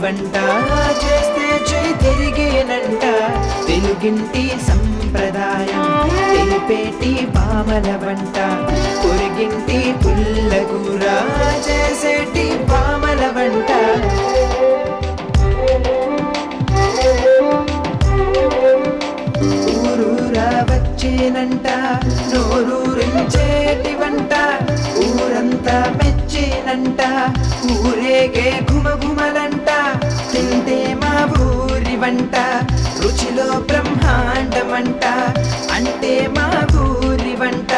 వంట చేస్తే చేయి తిరిగేనంట. తెలుగింటి సంప్రదాయం తెలిపేటి బామల వంట. పొరిగింటి పుల్లగూర చేసేటి బామల వంట. ఊరూరా వచ్చేనంట నోరూరించేటి వంట. ఊరంతా మెచ్చేనంట ఊరేగే ఘుమఘుమలంట. తింటే మా ఊరి వంట రుచిలో బ్రహ్మాండమంట. అంటే మా ఊరి వంట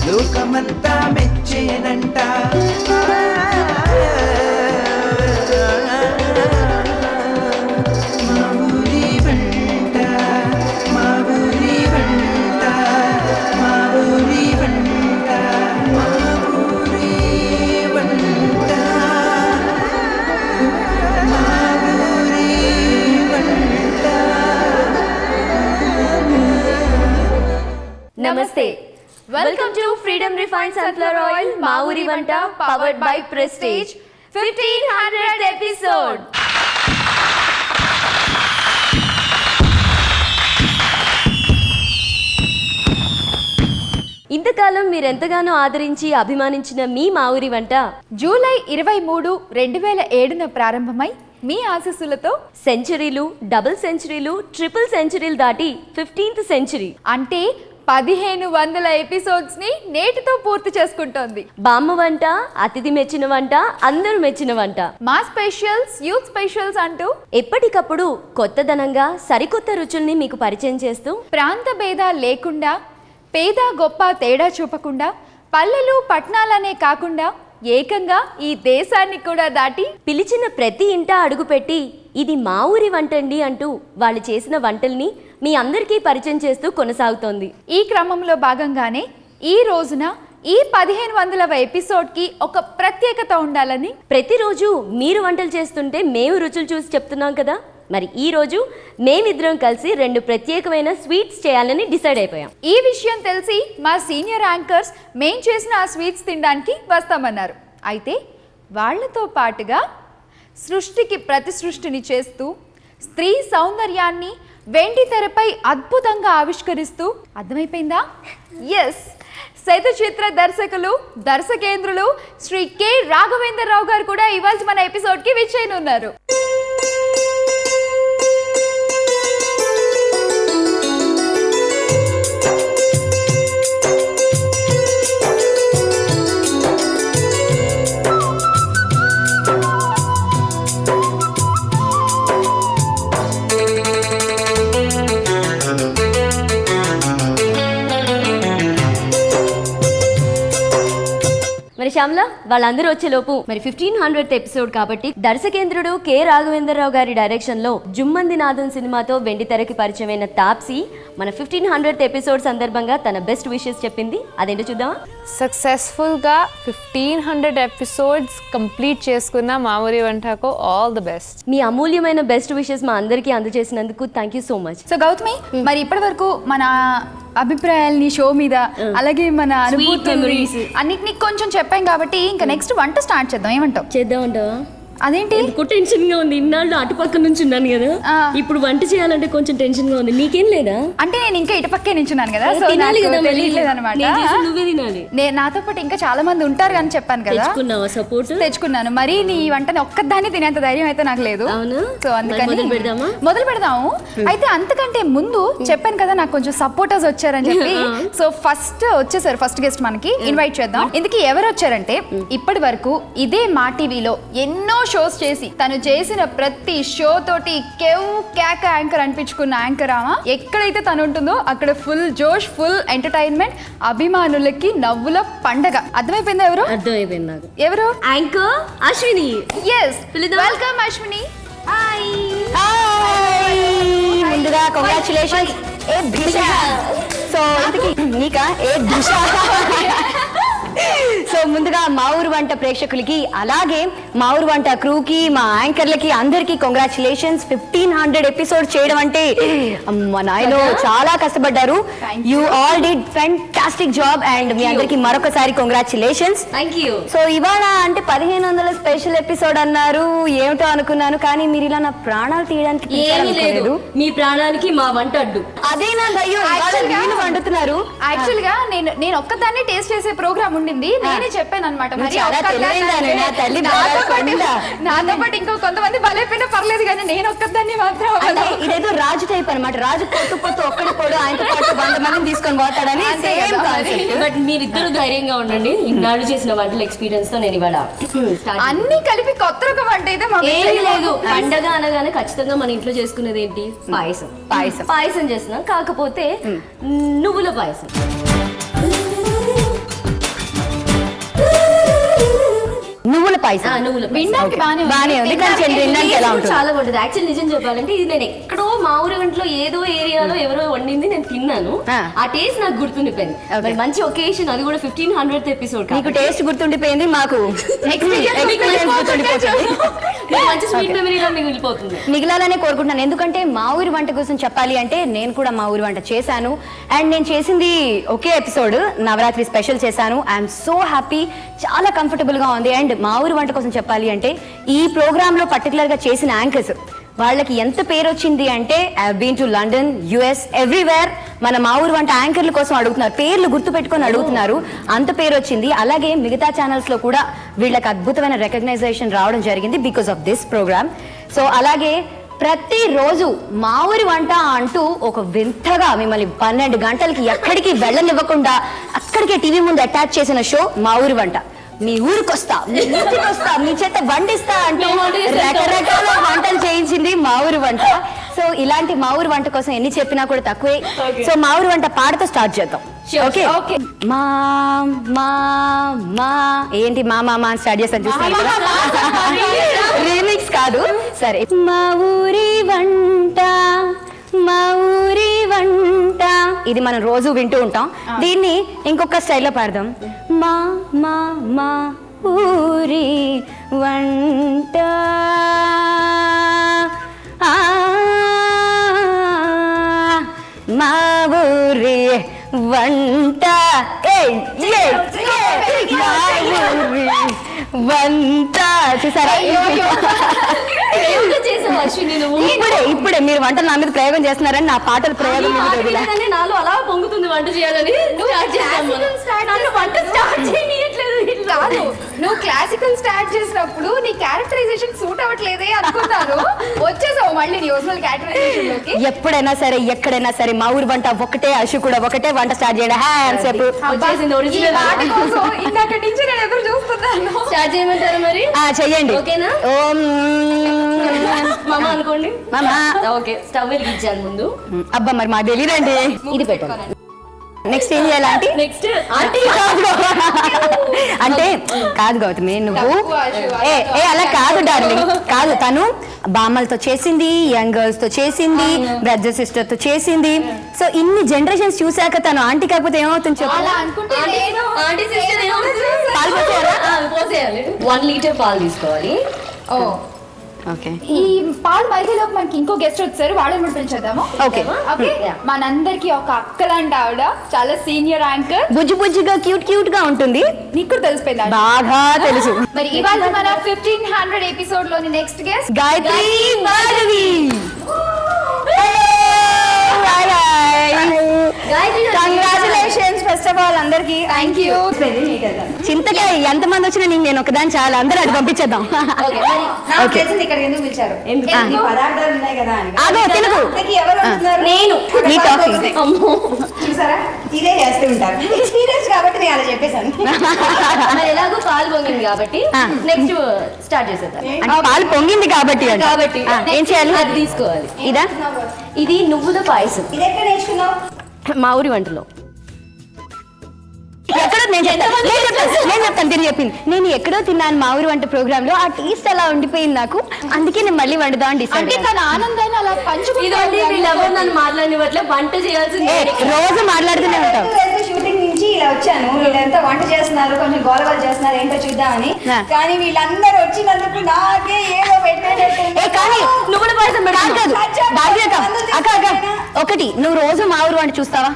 లోకమంతా మెచ్చేనంట. మా ఊరి వంట మా ఊరి వంట మా ఊరి వంట మా ఊరి వంట మా ఊరి వంట. నమస్తే, welcome to freedom refined sunflower oil మా ఊరి వంట powered by prestige 1500th episode. ఇంతకాలం మీరెంతగానో ఆదరించి అభిమానించిన మీ మా ఊరి వంట జూలై 23, 2007 ప్రారంభమై మీ ఆశీస్సులతో సెంచరీలు, డబుల్ సెంచరీలు, ట్రిపుల్ సెంచరీలు దాటి 15th సెంచరీ అంటే 1500 ఎపిసోడ్స్ ని నేటితో పూర్తి చేసుకుంటోంది. బామ్మ వంట, అతిథి మెచ్చిన వంట, అందరూ మెచ్చిన వంట, మా స్పెషల్స్, యూత్ స్పెషల్స్ అంటూ ఎప్పటికప్పుడు కొత్తదనంగా సరికొత్త రుచుల్ని మీకు పరిచయం చేస్తూ ప్రాంత భేదాలు లేకుండా, పేద గొప్ప తేడా చూపకుండా, పల్లెలు పట్టణాలనే కాకుండా ఏకంగా ఈ దేశాన్ని కూడా దాటి పిలిచిన ప్రతి ఇంట అడుగుపెట్టి ఇది మా ఊరి వంటండి అంటూ వాళ్ళు చేసిన వంటల్ని మీ అందరికీ పరిచయం చేస్తూ కొనసాగుతోంది. ఈ క్రమంలో భాగంగానే ఈ రోజున ఈ 1500వ ఎపిసోడ్కి ఒక ప్రత్యేకత ఉండాలని ప్రతిరోజు మీరు వంటలు చేస్తుంటే మేము రుచులు చూసి చెప్తున్నాం కదా, మరి ఈ రోజు మేమిద్దరం కలిసి 2 ప్రత్యేకమైన స్వీట్స్ చేయాలని డిసైడ్ అయిపోయాం. ఈ విషయం తెలిసి మా సీనియర్ యాంకర్స్ మేం చేసిన ఆ స్వీట్స్ తినడానికి వస్తామన్నారు. అయితే వాళ్లతో పాటుగా సృష్టికి ప్రతి సృష్టిని చేస్తూ స్త్రీ సౌందర్యాన్ని వెండి తెరపై అద్భుతంగా ఆవిష్కరిస్తూ, అర్థమైపోయిందా? ఎస్, శతచిత్ర దర్శకులు, దర్శకేంద్రులు శ్రీ కె రాఘవేంద్రరావు గారు కూడా ఇవాళ మన ఎపిసోడ్కి విచ్చేయనున్నారు. మరి శ్యామల, వాళ్ళందరూ వచ్చేలోపు మరి 1500th ఎపిసోడ్ కాబట్టి దర్శకేంద్రుడు కె రాఘవేంద్రరావు గారి డైరెక్షన్ లో జుమ్మంది నాదం సినిమాతో వెండి తెరకి పరిచయమైన తాప్సీ మన 1500th ఎపిసోడ్ సందర్భంగా తన బెస్ట్ విషెస్ చెప్పింది. అదేంటో చూద్దామా? సక్సెస్ఫుల్ గా 1500 ఎపిసోడ్స్ కంప్లీట్ చేసుకున్న మా ఊరి వంటకు ఆల్ ది బెస్ట్. మీ అమూల్యమైన బెస్ట్ విషెస్ మా అందరికీ అందజేసినందుకు thank you so much. So Gautami, మరి ఇప్పటి వరకు మన అభిప్రాయాల్ని షో మీద, అలాగే మన అనుభూతులు అన్నిటినీ కొంచెం చెప్పాం కాబట్టి ఇంకా నెక్స్ట్ వంట స్టార్ట్ చేద్దాం. ఏమంటావు? చేద్దామంటావా? అదేంటి టెన్షన్ గా ఉంది, ఇన్నాళ్ళు అటుపక్క నుంచి ఉన్నాను కదా, ఇప్పుడు వంట చేయాలంటే కొంచెం టెన్షన్ గా ఉంది. నీకేం లేదా? అంటే నేను ఇంకా ఇటుపక్కే నించున్నాను కదా, సో నాతో పాటు ఇంకా చాలా మంది ఉంటారు అని చెప్పాను కదా, తెచ్చుకున్నాను. మరి నీ వంటని ఒక్కదాన్ని తినేంత ధైర్యం అయితే నాకు లేదు. సో అందుకని మొదలు పెడదాము. అయితే అంతకంటే ముందు చెప్పాను కదా నాకు కొంచెం సపోర్టర్స్ వచ్చారని చెప్పి, సో ఫస్ట్ వచ్చేసారు ఫస్ట్ గెస్ట్ మనకి, ఇన్వైట్ చేద్దాం. ఇందుకు ఎవరు వచ్చారంటే ఇప్పటి వరకు ఇదే మా టీవీలో ఎన్నో షోస్ చేసి తను చేసిన ప్రతి షో తోటి కేవ్ కేక యాంకర్ అనిపించుకున్న యాంకర్ ఆమె. ఎక్కడైతే తను ఉంటుందో అక్కడ ఫుల్ జోష్, ఫుల్ ఎంటర్టైన్మెంట్, అభిమానులకి నవ్వుల పండగ. అర్థమైపోయిందా? ఎవరు? అర్థమైపోయింది నాకు. ఎవరు? Anchor Ashwini. Yes, welcome Ashwini. Hi. ముందుగా కంగ్రాచులేషన్స్. ఏ దిశ. సో నీకా ఏ దిశ సో ముందుగా మా ఊరు వంట ప్రేక్షకులకి అలాగే మా ఊరు వంట క్రూకి మా యాంకర్లకి అందరికీ కంగ్రాచులేషన్స్. 1500 ఎపిసోడ్ చేయడం అంటే మా నాయనో చాలా కష్టపడ్డారు. You all did fantastic job and మీ అందరికి మరొకసారి కంగ్రాచులేషన్స్. Thank you. సో ఇవాళ అంటే 1500 స్పెషల్ ఎపిసోడ్ అన్నారు, ఏమిటో అనుకున్నాను, కానీ మీరు ఇలా నా ప్రాణాలు తీయడానికి ఏమీ లేదు, మీ ప్రాణానికి మా వంట అడ్డు. అదే నా దయ్యం, వీళ్ళు వండుతున్నారు. యాక్చువల్ గా నేను ఒక్కదాన్ని టేస్ట్ చేసే ప్రోగ్రామ్ ఉండింది, నేనే చెప్పాను అనమాట. మరి నాతో పాటు ఇంకో కొంతమంది బలైపోయినా పర్లేదు, కానీ నేను ఒక్కదాన్ని మాత్రం ఇదేదో రాజు టైప్ అనమాట. రాజు పొత్తు ఒక్కడి పోడు ఆయనతో పాటు 100 మందిని తీసుకొని పోతాడని. బట్ మీరిద్దరు ధైర్యంగా ఉండండి, ఇన్నాళ్ళు చేసిన వంటల ఎక్స్పీరియన్స్ తో నేను ఇవాళ అన్ని కలిపి కొత్త రకం వంట అయితే ఏమీ లేదు. పండగ అనగానే ఖచ్చితంగా మన ఇంట్లో చేసుకునేది ఏంటి? పాయసం చేస్తున్నాం, కాకపోతే నువ్వుల పాయసం. నువ్వుల పాయసం వినడానికి బానే ఉంది, కానీ ఎలా ఉంటుంది? చాలా బాగుంటుంది. యాక్చువల్ నిజం చెప్పాలంటే ఇది నేను ఎక్కడో మా ఊరి వంటలో ఏదో ఏరియాలో ఎవరో వండింది, నేను తిన్నాను. ఆ టేస్ట్ నాకు గుర్తుండిపోయింది. మరి మంచి ఒకేషన్, అది కూడా 1500th ఎపిసోడ్. మీకు టేస్ట్ గుర్తుండిపోయింది, మాకు మంచి స్వీట్ మెమరీగా మిగిలిపోతుంది. మిగిలాలనే కోరుకుంటున్నాను. ఎందుకంటే మా ఊరి వంట కోసం చెప్పాలి అంటే నేను కూడా మా ఊరి వంట చేశాను. అండ్ నేను చేసింది ఒకే ఎపిసోడ్, నవరాత్రి స్పెషల్ చేశాను. ఐఎమ్ సో హ్యాపీ, చాలా కంఫర్టబుల్ గా ఉంది. అండ్ మా ఊరి వంట కోసం చెప్పాలి అంటే ఈ ప్రోగ్రామ్ లో పర్టికులర్ గా చేసిన యాంకర్స్ వాళ్ళకి ఎంత పేరు వచ్చింది అంటే I have been to London, US, everywhere. మన మా ఊరు వంట యాంకర్ల కోసం అడుగుతున్నారు, పేర్లు గుర్తు పెట్టుకొని అడుగుతున్నారు, అంత పేరు వచ్చింది. అలాగే మిగతా ఛానల్స్ లో కూడా వీళ్ళకి అద్భుతమైన రికగ్నైజేషన్ రావడం జరిగింది బికాస్ ఆఫ్ దిస్ ప్రోగ్రామ్. సో అలాగే ప్రతిరోజు మా ఊరి వంట అంటూ ఒక వింతగా మిమ్మల్ని 12 గంటలకి ఎక్కడికి వెళ్ళనివ్వకుండా అక్కడికే టీవీ ముందు అటాచ్ చేసిన షో మా ఊరి వంట. మీ ఊరికి వస్తా, మీ ఇంటికి వస్తా, మీ చేత వండిస్తా అంటూ రకరకాల వంటలు చేయించింది మా ఊరి వంట. సో ఇలాంటి మా ఊరి వంట కోసం ఎన్ని చెప్పినా కూడా తక్కువే. సో మా ఊరి వంట పాటతో స్టార్ట్ చేద్దాం. ఓకే, మా మా మా ఏంటి మా మా అని స్టార్ట్ చేస్తాను, చూస్తాను. రీమిక్స్ కాదు, సరే. మా ఊరి వంట, మా ఊరి వంట, ఇది మనం రోజు వింటూ ఉంటాం. దీన్ని ఇంకొక స్టైల్లో పాడదాం. మా మా మా ఊరి వంట, మా ఊరి వంట, వంట. చూసారా, ఇప్పుడే మీరు వంట నా మీద ప్రయోగం చేస్తున్నారని నా పాటలు ప్రయోగం నాలో అలా పొంగుతుంది వంట చేయాలని. నువ్వు క్లాసికల్ స్టార్ట్ చేసినప్పుడు నీ క్యారెక్టరైజేషన్ సూట్ అవ్వట్లేదే అనుకున్నాను, వచ్చేసావు మళ్ళీ నీ ఒరిజినల్ క్యారెక్టరైజేషన్ లోకి. ఎప్పుడైనా సరే ఎక్కడైనా సరే మా ఊరి వంట ఒకటే, అశు కూడా ఒకటే వంట స్టార్ట్ చేయండి. చెప్పు, ఇందాక నుంచి నేను ఎదురు చూస్తున్నాను. స్టార్ట్ చేయమంటారు మరి? చెయ్యండి. ఓకేనా? ఓం మామ అనుకోండి. మామా ఓకే, స్టవ్ వెలిగించాను ముందు. అబ్బా మరి మా తెలియదండి. ఇది పెట్టండి. నెక్స్ట్ ఏం చేయాలంటే నెక్స్ట్ అంటే కాదు గౌతమి, నువ్వు అలా కాదు డార్లింగ్, కాదు. తను బామ్మలతో చేసింది, యంగ్ గర్ల్స్ తో చేసింది, బ్రదర్ సిస్టర్ తో చేసింది. సో ఇన్ని జనరేషన్స్ చూసాక తను ఆంటీ కాకపోతే ఏమవుతుంది చెప్పు? పాలు పోసేయాలి. 1 లీటర్ పాలు తీసుకోవాలి. ఈ పాలు మరిగేలోపు మనకి ఇంకో గెస్ట్ వచ్చారు, వాళ్ళని కూడా పిలిచేద్దాము. ఓకే, మనందరికి ఒక అక్కలాంటి ఆవిడ, చాలా సీనియర్ యాంకర్, బుజ్జి బుజ్జిగా క్యూట్ క్యూట్ గా ఉంటుంది. నీకు కూడా తెలిసిపోయింది, బాగా తెలుసు. మరి ఇవాళ మన 1500 ఎపిసోడ్ లోని next guest Gayatri Bhargavi. Congratulations first of all అందరికి. Thank you. చింతకాయ ఎంతమంది వచ్చినా నేను ఒకదాని చాలా, అందరూ అటు పంపించేద్దాం. అదో తెలుగు నేను నీ టాఫీ చూసారా, ఇదే చేస్తూ ఉంటారు ఎక్స్పీరియన్స్ కాబట్టి నేను అలా చెప్పేశాను. ఎలాగో పాలు పొంగింది కాబట్టి నెక్స్ట్ స్టార్ట్ చేసేద్దాం. పాలు పొంగింది కాబట్టి ఏం చేయాలి? అది తీసుకోవాలి. ఇదా? ఇది నువ్వుల పాయసం. ఇది ఎక్కడ నేర్చుకున్నావు? మా ఊరి వంటలో. ఎక్కడో నేను చెప్తాను తిని చెప్పింది. నేను ఎక్కడో తిన్నాను మా ఊరు వంట ప్రోగ్రామ్ లో, ఆ టేస్ట్ అలా ఉండిపోయింది నాకు, అందుకే నేను మళ్ళీ వండుదాం డిసైడ్. అంటే తన ఆనందాన్ని అలా పంచుకుంటే మాట్లాడినట్లే వంట చేయాల్సింది. రోజు మాట్లాడుతూనే ఉంటాం. షూటింగ్ నుంచి ఇలా వచ్చాను, వీళ్ళంతా వంట చేస్తున్నారు, కొంచెం గోలగోల చేస్తున్నారు, ఏంటో చూద్దామని. కానీ వీళ్ళందరూ వచ్చినందుకు నాకే ఏదో పెట్టేటట్టు. కానీ నువ్వు కూడా పాయసం ఒకటి, నువ్వు రోజు మా ఊరు వంట చూస్తావా?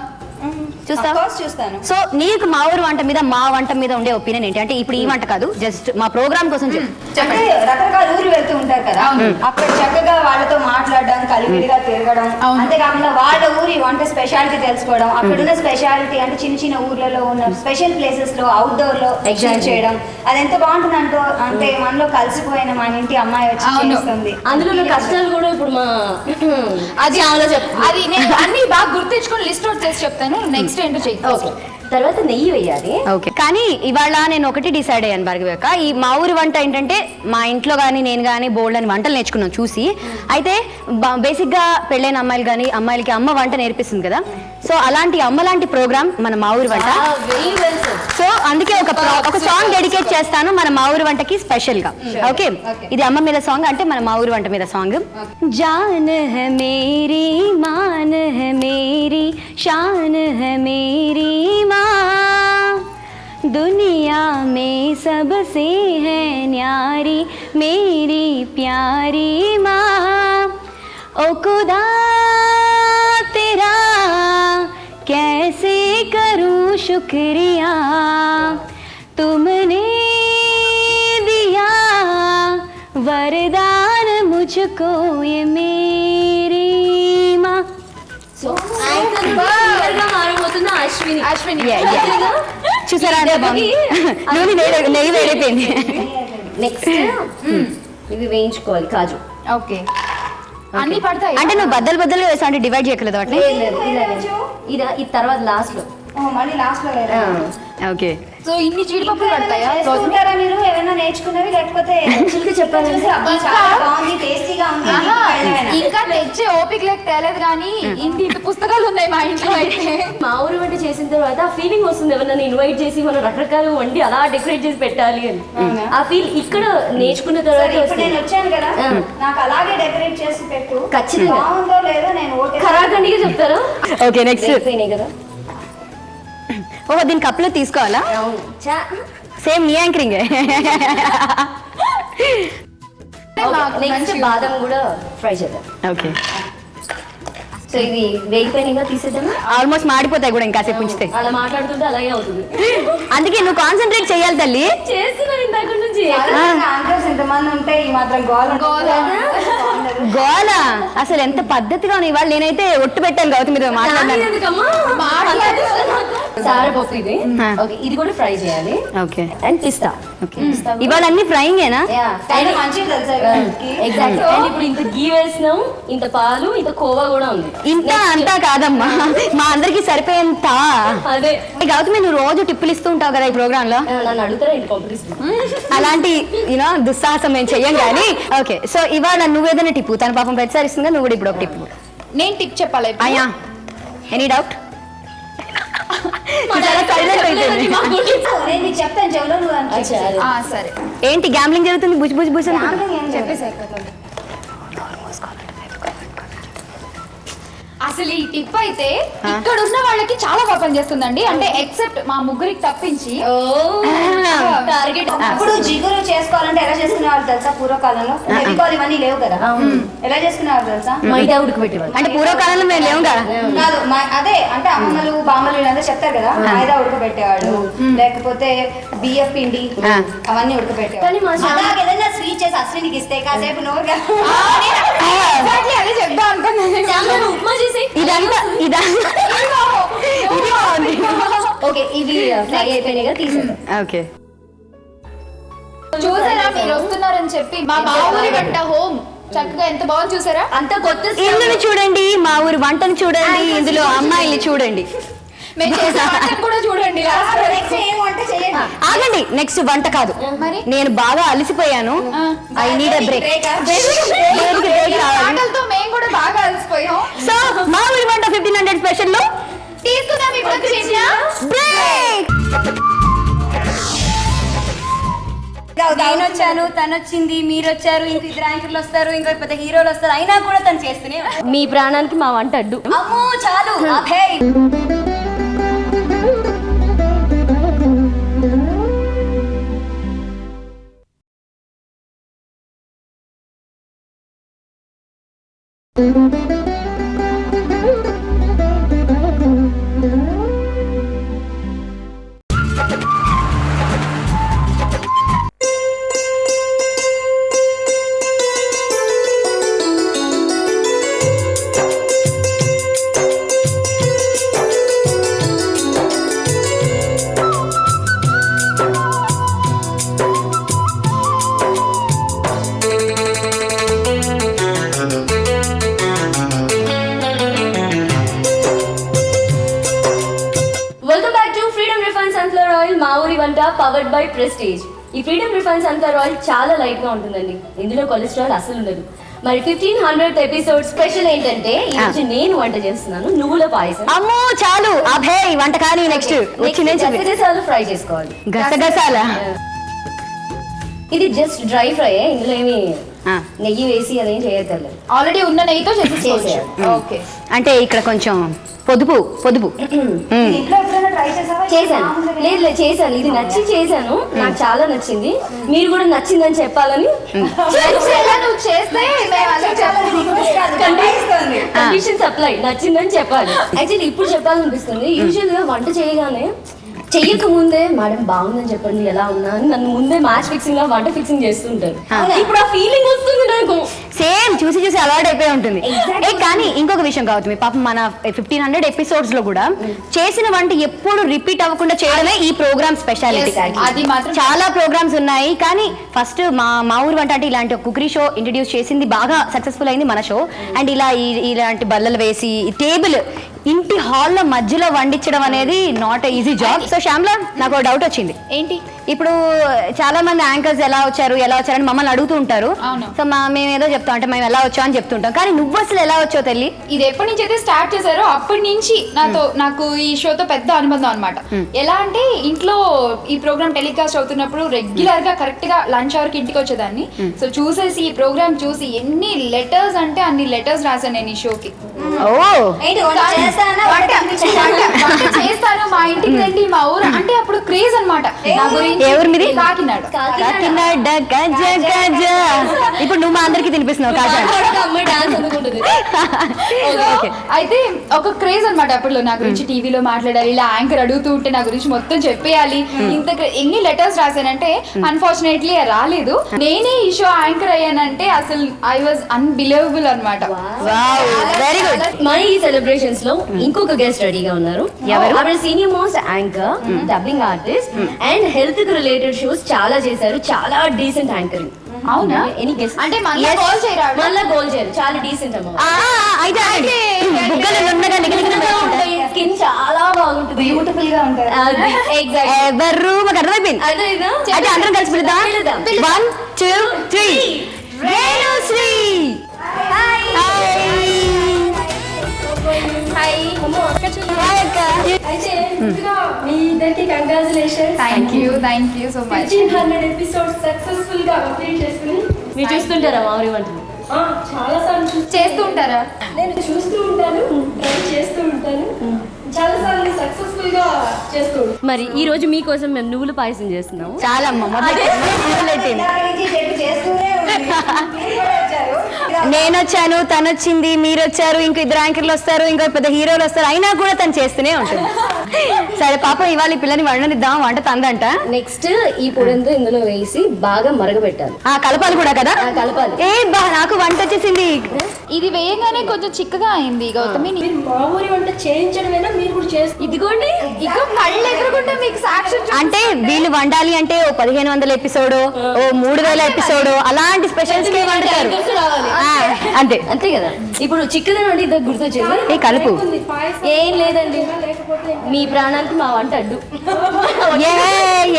చూస్తాను. సో నీకు మా ఊరు వంట మీద మా వంట మీద ఉండే ఒపీనియన్ ఏంటి? అంటే ఇప్పుడు ఈ వంట కాదు, జస్ట్ మా ప్రోగ్రామ్ కోసం అంటే రకరకాల ఊరు వెళ్తూ ఉంటారు కదా, అక్కడ చక్కగా వాళ్ళతో మాట్లాడడం, కలివిడిగా తిరగడం, అంతేకాకుండా వాళ్ళ ఊరి వంట స్పెషాలిటీ తెలుసుకోవడం, అక్కడున్న స్పెషాలిటీ అంటే చిన్న చిన్న ఊర్లలో ఉన్న స్పెషల్ ప్లేసెస్ లో అవుట్డోర్ లో ఎగ్జామ్ చేయడం, అది ఎంత బాగుంటుంది అంటూ. అంటే మనలో కలిసిపోయిన మన ఇంటి అమ్మాయి వచ్చి చేస్తుంది. అందులో కష్టాలు కూడా ఇప్పుడు మా అది అది నేను అన్ని బాగా గుర్తించుకొని లిస్ట్ అవుట్ చేసి చెప్తాను. నెక్స్ట్ ఏంటో చెయ్యి. తర్వాత నెయ్యి వేయాలి. ఓకే, కానీ ఇవాళ నేను ఒకటి డిసైడ్ అయ్యాను భార్గవి అక్క, ఈ మా ఊరి వంట ఏంటంటే మా ఇంట్లో కానీ నేను కానీ బోల్డ్ అని వంటలు నేర్చుకున్నాను చూసి. అయితే బేసిక్గా పెళ్ళైన అమ్మాయిలు కానీ అమ్మాయిలకి అమ్మ వంట నేర్పిస్తుంది కదా, సో అలాంటి అమ్మ లాంటి ప్రోగ్రామ్ మన మా ఊరి వంట. సో అందుకే ఒక సాంగ్ డెడికేట్ చేస్తాను మన మా ఊరి వంటకి స్పెషల్ గా. ఓకే, ఇది అమ్మ మీద సాంగ్, అంటే మన మా ఊరి వంట మీద సాంగ్. జాన్ హై మేరీ మాన్ హై మేరీ शान है मेरी माँ, दुनिया में सबसे है न्यारी मेरी प्यारी माँ. ओ खुदा तेरा कैसे करूँ शुक्रिया, तुमने दिया वरदान मुझको ये मेरी माँ. చూసారా నెయ్యి వేడిపోయింది. నెక్స్ట్ ఇవి వేయించుకోవాలి కాజు. ఓకే, అన్ని పడతాయి అంటే నువ్వు బద్దలుగా వేసా అంటే డివైడ్ చేయగలదు వాటిని. ఇది తర్వాత లాస్ట్ లో మళ్ళీ లాస్ట్ లో. ఓకే, సో ఇన్ని జీడిపప్పులు పడతాయా? చూస్తారా మీరు ఏమైనా నేర్చుకున్నవి, లేకపోతే చెప్పాను టేస్టీగా ఉంది ఇంకా తెచ్చే ఓపిక లేక తేలేదు, కానీ ఇంటి పుస్తకాలు ఉన్నాయి మా ఇంట్లో. అయితే మా ఊరు వంట చేసిన తర్వాత ఆ ఫీలింగ్ వస్తుంది, ఎవరైనా ఇన్వైట్ చేసి మనం రకరకాల వండి అలా డెకరేట్ చేసి పెట్టాలి అని. ఆ ఫీల్ ఇక్కడ నేర్చుకున్న తర్వాత ఇప్పుడు నేను వచ్చాను కదా, నాకు అలాగే డెకరేట్ చేసి పెట్టు. ఖచ్చితంగా బాగుందో లేదో నేను ఖరాఖండిగా చెప్తారా? ఓకే, నెక్స్ట్ కదా. ఓహో, దీని కప్పులో తీసుకోవాలా? సేమ్ నీ యాంకరింగ్. నెక్స్ట్ బాదం కూడా ఫ్రై చేద్దాం. ఓకే, సో ఇది వేగిపోయినగా తీసేద్దామా? ఆల్మోస్ట్ మాడిపోతాయి కూడా ఇంకాసేపు ఉంచితే. అలా మాట్లాడుతుంటే అలాగే అవుతుంది. అందుకే నువ్వు కాన్సన్ట్రేట్ చేయాలి తల్లి. చేస్తున్నాను ఇందాక నుంచి. యాంకర్స్ ఇంతమంది ఉంటే ఈ మాత్రం గోల అసలు ఎంత పద్ధతిగా ఉంది. ఇవాళ నేనైతే ఒట్టు పెట్టాను గౌతమి మీద మాట్లాడాను. సారపప్పు ఇది. ఓకే, ఇది కూడా ఫ్రై చేయాలి. ఓకే, అండ్ పిస్తా. ఇవాళ అన్ని ఫ్రైయింగ్ ఏనా? మంచిగా తెలుసా? ఎగ్జాక్ట్. అండ్ ఇప్పుడు ఇంత గీ వేసినాం, ఇంత పాలు, ఇంత కోవా కూడా ఉంది. ఇంత అంతా కాదమ్మా, మా అందరికి సరిపోయేంత. అదే గౌతమి, నువ్వు రోజు టిప్పులు ఇస్తూ ఉంటావు కదా ఈ ప్రోగ్రామ్ లో, నన్ను అడుగుతారా ఇది కాంపిటీషన్? అలాంటి యూనో దుస్సాహసం మేము చెయ్యం కానీ. ఓకే, సో ఇవాళ నువ్వేదైనా టిప్పు, తన పాపం ప్రతిసారి ఇస్తుంది, నువ్వు కూడా ఇప్పుడు ఒక టిప్పు. నేను టిప్ చెప్పాలి అయ్యా, ఎనీ డౌట్? నేను చెప్తాను చెవులో నువ్వు. సరే, ఏంటి గ్యాంబ్లింగ్ జరుగుతుంది? బుజ్ బుజ్ బుజ్ చెప్పేసి అసలు ఈ టిప్ అయితే ఇక్కడ ఉన్న వాళ్ళకి చాలా బాగా పనిచేస్తుందండి. అంటే ఎక్సెప్ట్ మా ముగ్గురికి తప్పించి. టార్గెట్. ఇప్పుడు జిగురు చేసుకోవాలంటే ఎలా చేసుకునేవాళ్ళు తెలుసా? పూర్వకాలంలో ఫెవికాల్ ఇవన్నీ లేవు కదా, ఎలా చేసుకునేవాళ్ళు తెలుసా? మైదా ఉడకబెట్టేవాళ్ళు. అంటే పూర్వకాలంలో మేము లేవు కదా. కాదు, అదే అంటే అమ్మమ్మలు బామ్మలు వీళ్ళందరూ చెప్తారు కదా, మైదా ఉడకబెట్టేవాడు, లేకపోతే బియ్యం పిండి అవన్నీ ఉడకబెట్టేవాడు. అలాగే ఏదైనా స్వీట్ చేసి అశ్వినికి ఇస్తే కాసేపు నోరుగా అదే చెప్దాం అనుకున్నాను. ఉప్మా చేసి ఓకే, ఇది ఫ్రై అయిపోయినాయి కదా, తీసేద్దాం. ఓకే, చూసారా మీరు వస్తున్నారని చెప్పి మా ఊరి వంట హోమ్ చక్కగా ఎంత బాగుంది చూసారా? అంత కొత్త ఇందులో చూడండి, మా ఊరి వంటను చూడండి, ఇందులో అమ్మాయిని చూడండి, మేము చేసే వంటను కూడా చూడండి. ఆగండి, నెక్స్ట్ వంట కాదు, నేను బాగా అలసిపోయాను, ఐ నీడ్ ఎ బ్రేక్. ఆటలతో మేము కూడా బాగా అలసిపోయాం. సో మా ఊరి వంట 1500 స్పెషల్ లో తీసుకుందాం ఇప్పుడు చిన్న బ్రేక్. నేను వచ్చాను, తను వచ్చింది, మీరు వచ్చారు, ఇంక ఇద్దరు యాంకర్లు వస్తారు, ఇంకో పెద్ద హీరోలు వస్తారు, అయినా కూడా తను చేస్తూనే. మీ ప్రాణానికి మా వంట అడ్డు. అమ్మో చాలు. Powered by prestige. ఈ ఫ్రీడమ్ రిఫైన్ సన్ఫ్లవర్ ఆయిల్ చాలా లైట్ గా ఉంటుందండి, ఇందులో కొలెస్ట్రాల్ అసలు ఉండదు. మరి 1500th ఎపిసోడ్ స్పెషల్ ఏంటంటే ఈ రోజు నేను వంట చేస్తున్నాను, నువ్వుల పాయసం. అమ్మో చాలు అభే వంట కానీ నెక్స్ట్ గసగసాలు ఫ్రై చేసుకోవాలి. గసగసాల ఇది జస్ట్ డ్రై ఫ్రై, ఇందులో ఏమి నెయ్యి వేసి అదేం చేయట్లేదు, ఆల్రెడీ ఉన్న నెయ్యితో చేసేయాలి. ఓకే, అంటే ఇక్కడ కొంచెం పొదుపు ఇంట్లో ఎప్పుడైనా ట్రై చేసావా? చేశాను. లేదు చేశాను, ఇది నచ్చి చేశాను, నాకు చాలా నచ్చింది. మీరు కూడా నచ్చిందని చెప్పాలని నువ్వు చేస్తే కండిషన్ సప్లై నచ్చిందని చెప్పాలి. యాక్చువల్లీ ఇప్పుడు చెప్పాలనిపిస్తుంది. యూజువల్ గా వంట చేయగానే చెయ్యక ముందే మేడం బాగుందని చెప్పండి ఎలా ఉన్నా అని నన్ను ముందే మ్యాచ్ ఫిక్సింగ్ గా వంట ఫిక్సింగ్ చేస్తుంటారు. ఇప్పుడు ఆ ఫీలింగ్ వస్తుంది నాకు. సేమ్ చూసి అలవాటు అయిపోయి ఉంటుంది. కానీ ఇంకొక విషయం కావచ్చు, మీ పాపం మన 1500 ఎపిసోడ్స్ లో కూడా చేసిన వంట ఎప్పుడు రిపీట్ అవ్వకుండా చేయడమే ఈ ప్రోగ్రామ్ స్పెషాలిటీ. అది మాత్రం చాలా ప్రోగ్రామ్స్ ఉన్నాయి, కానీ ఫస్ట్ మా ఊరు వంట అంటే ఇలాంటి కుకరీ షో ఇంట్రడ్యూస్ చేసింది, బాగా సక్సెస్ఫుల్ అయింది మన షో. అండ్ ఇలాంటి బల్లలు వేసి టేబుల్ ఇంటి హాల్లో మధ్యలో వండించడం అనేది not easy job. So Shyamla, నాకు డౌట్ వచ్చింది. ఏంటి? ఇప్పుడు చాలా మంది యాంకర్స్ ఎలా వచ్చారు అని మమ్మల్ని అడుగుతూ ఉంటారు. సో మేము ఏదో చెప్తాం, అంటే మేము ఎలా వచ్చాం అని చెప్తుంటాం, కానీ నువ్వు అసలు ఎలా వచ్చావు తల్లి? ఇది ఎప్పటి నుంచి అయితే స్టార్ట్ చేశారో అప్పటి నుంచి నాకు ఈ షోతో పెద్ద అనుబంధం అనమాట. ఎలా అంటే ఇంట్లో ఈ ప్రోగ్రామ్ టెలికాస్ట్ అవుతున్నప్పుడు రెగ్యులర్ గా కరెక్ట్ గా లంచ్ అవర్ కి ఇంటికి వచ్చేదాన్ని. సో చూసేసి ఈ ప్రోగ్రామ్ చూసి ఎన్ని లెటర్స్ అంటే అన్ని లెటర్స్ రాశాను నేను ఈ షోకి. చేస్తాను, మా ఇంటికి రండి, మా ఊరు అంటే అప్పుడు క్రేజ్ అనమాట. ఎవరు మీది? కాకినాడ. ఇప్పుడు నువ్వు మా అందరికి తినిపిస్తున్నావు కాజా. అయితే ఒక క్రేజ్ అనమాట అప్పట్లో, నా గురించి టీవీలో మాట్లాడాలి, ఇలా యాంకర్ అడుగుతూ ఉంటే నా గురించి మొత్తం చెప్పేయాలి. ఇంత ఎన్ని లెటర్స్ రాశానంటే అన్ఫార్చునేట్లీ రాలేదు. నేనే ఈ షో యాంకర్ అయ్యానంటే అసలు ఐ వాజ్ అన్బిలీవబుల్ అనమాట. Very good. మన ఈ సెలబ్రేషన్స్ లో ఇంకొక గెస్ట్ రెడీగా ఉన్నారు. ఎవరు? Senior most anchor, dubbing artist and health కి రిలేటెడ్ షోస్ చాలా చేశారు, చాలా డీసెంట్ యాంకరింగ్. అవునా? ఎనీ గెస్ట్ అంటే మళ్ళీ గోల్ చేయరు, చాలా డీసెంట్ అమ్మా. స్కిన్ చాలా బాగుంటుంది, బ్యూటిఫుల్ గా ఉంటారు. ఎవరు మాకు అర్థమైపోయింది. అయితే అందరం కలిసి పిలుద్దాం. 1 2 3 రేణుశ్రీ. మీ ఇద్దరికి congratulations. Thank you so much. 1500 episodes successful గా కంప్లీట్ చేసుకుని మీరు చూస్తుంటారా మామిడి వంటలు? చాలా సార్లు చేస్తూ ఉంటారా? నేను చూస్తూ ఉంటాను, ట్రై చేస్తూ ఉంటాను, చాలా సార్లు సక్సెస్ఫుల్ గా చేస్తూ. మరి ఈ రోజు మీకోసం మేము నువ్వుల పాయసం చేస్తున్నాము. చాలా నేను వచ్చాను, తను వచ్చింది, మీరు వచ్చారు, ఇంకో ఇద్దరు యాంకర్లు వస్తారు, ఇంకో పెద్ద హీరోలు వస్తారు, అయినా కూడా తను చేస్తూనే ఉంటుంది. సరే పాపం ఇవాళ ఈ పిల్లని వండనిద్దాం, వంట తందంట. నెక్స్ట్ ఈ పొడంతో ఇందులో వేసి బాగా మరగబెట్టాలి. కలపాలి కూడా కదా? కలపాలి. నాకు వంట వచ్చేసింది. ఇది వేయగానే కొంచెం చిక్కగా అయింది గౌతమి. మామూలు వంట చేయించడమేనా మీరు కూడా చేస్తారు? ఇదిగోండి, ఇక కళ్ళు ఎదురుకుంటే మీకు సాక్షి. అంటే వీళ్ళు వండాలి అంటే ఓ 1500 ఎపిసోడ్, ఓ 3000 ఎపిసోడ్, అలాంటి స్పెషల్స్ వండుతారు. అంతే అంతే కదా. ఇప్పుడు చిక్కదనం అంటే ఇద్దరు గుర్తొచ్చేది. కలుపు ఏం లేదండి, మీ ప్రాణానికి మా వంట అడ్డు.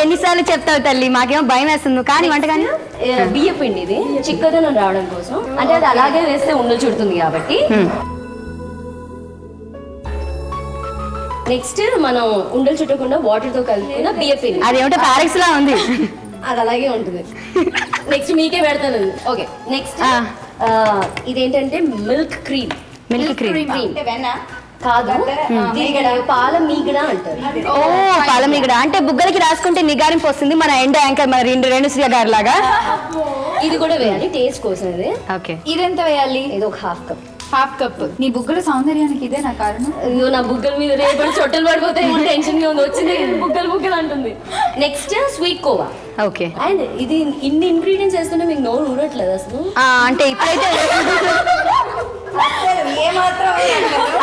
ఎన్నిసార్లు చెప్తావు తల్లి, మాకేమో భయం వేస్తుంది. కానీ వంట కానీ బియ్య పిండి ఇది చిక్కదనం రావడం కోసం, అంటే అది అలాగే వేస్తే ఉండలు చుడుతుంది కాబట్టి. నెక్స్ట్ మనం ఉండలు చుట్టకుండా వాటర్ తో కలుపుకున్న బియ్య పిండి, అదేమిటో పారెక్స్ లా ఉంది, అది అలాగే ఉంటుంది. నెక్స్ట్ మీకే పెడతాను. ఓకే, నెక్స్ట్ ఇదేంటంటే మిల్క్ క్రీమ్. కాదు, పాల మీగడ అంటారు. ఓ పాల మీగడ అంటే బుగ్గలకి రాసుకుంటే నిగారింపు వస్తుంది, మన ఎండ యాంకర్ మన రేణుశ్రీ గారి లాగా. ఇది కూడా వేయాలి టేస్ట్ కోసం. ఇది ఇదెంత వేయాలి? ఇది ఒక 1/2 కప్. Half cup. నీ బుగ్గల సౌందర్యానికి ఇదే నా కారణం. అయ్యో నా బుగ్గల మీద రేపటి చొట్టలు పడిపోతాయి టెన్షన్ గా ఉంది. వచ్చింది బుగ్గలు అంటుంది. Next sweet khoa. Okay. And ఇది ఇన్ని ఇంగ్రీడియంట్స్ వేస్తుంటే మీకు నోరు ఊరట్లేదు అసలు. అంటే ఇప్పుడైతే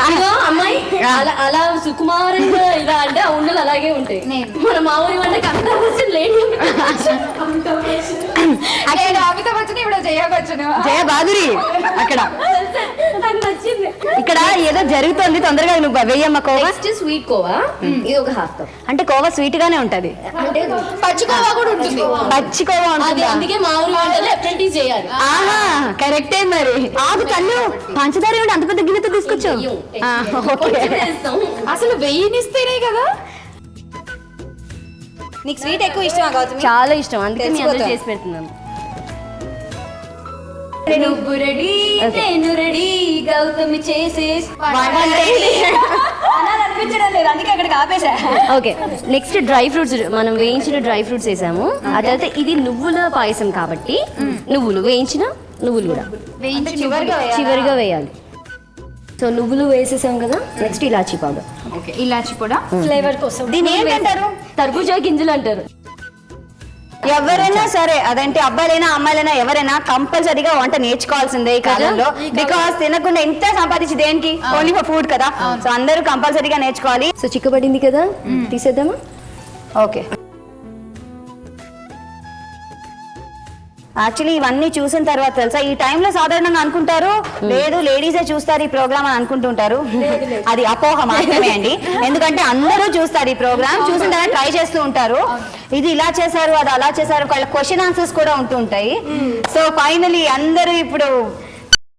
అయ్యో అమ్మాయి అలా సుకుమారంగా ఇలా అంటే ఆ ఉండలు అలాగే ఉంటాయి. మన మా ఊరి వాళ్ళకి అంత అమితాబ్ బచ్చన్ ఇప్పుడు జయ బాదురి అక్కడ నాకు నచ్చింది. ఇక్కడ ఏదో జరుగుతుంది, తొందరగా నువ్వు వెయ్యమ్మ కోవా. Next sweet khoa. ఇది ఒక హాఫ్ కప్. అంటే కోవా స్వీట్ గానే ఉంటది. అంటే పచ్చి కోవా కూడా ఉంటుంది. పచ్చి కోవా ఉంటుంది. అందుకే మా ఊరి వంటలు అప్రెంటిస్ చేయాలి. ఆహా కరెక్టే. మరి ఆదు కళ్ళు పంచదార ఏమిటి అంత పెద్ద గిన్నెతో తీసుకొచ్చు. అసలు వెయ్యినిస్తేనే కదా. నీకు స్వీట్ ఎక్కువ ఇష్టమా గౌతమి? చాలా ఇష్టం, అందుకే మీ అందరూ చేసి పెడుతున్నాను. నువ్వు రెడీ నేను రెడీ గౌతమి చేసే అనిపించడం లేదు, అందుకే అక్కడికి ఆపేసా. ఓకే. నెక్స్ట్ డ్రై ఫ్రూట్స్, మనం వేయించిన డ్రై ఫ్రూట్స్ వేసాము. ఆ తర్వాత ఇది నువ్వుల పాయసం కాబట్టి నువ్వులు వేయించిన నువ్వులు కూడా చివరిగా వేయాలి. సో నువ్వులు వేసేసాం కదా. నెక్స్ట్ ఇలాచీ పౌడర్. ఓకే, ఇలాచి కూడా ఫ్లేవర్ కోసం. దీని ఏంటంటారు? తర్బూజా గింజలు అంటారు. ఎవరైనా సరే, అదంటే అబ్బాయిలైనా అమ్మాయిలైనా ఎవరైనా కంపల్సరీగా వంట నేర్చుకోవాల్సిందే ఈ కాలంలో. బికాస్ తినకుండా ఎంత సంపాదించి దేనికి? ఓన్లీ ఫర్ ఫుడ్ కదా. సో అందరూ కంపల్సరీగా నేర్చుకోవాలి. సో చిక్కబడింది కదా, తీసేద్దామా? ఓకే. యాక్చువల్లీ ఇవన్నీ చూసిన తర్వాత తెలుసా, ఈ టైంలో సాధారణంగా అనుకుంటారు లేదు లేడీసే చూస్తారు ఈ ప్రోగ్రామ్ అని అనుకుంటుంటారు. అది అపోహ మాత్రమే అండి. ఎందుకంటే అందరూ చూస్తారు ఈ ప్రోగ్రామ్, చూసిన తర్వాత ట్రై చేస్తూ ఉంటారు. ఇది ఇలా చేశారు, అది అలా చేశారు, వాళ్ళ క్వశ్చన్ ఆన్సర్స్ కూడా ఉంటూ ఉంటాయి. సో ఫైనలీ అందరూ ఇప్పుడు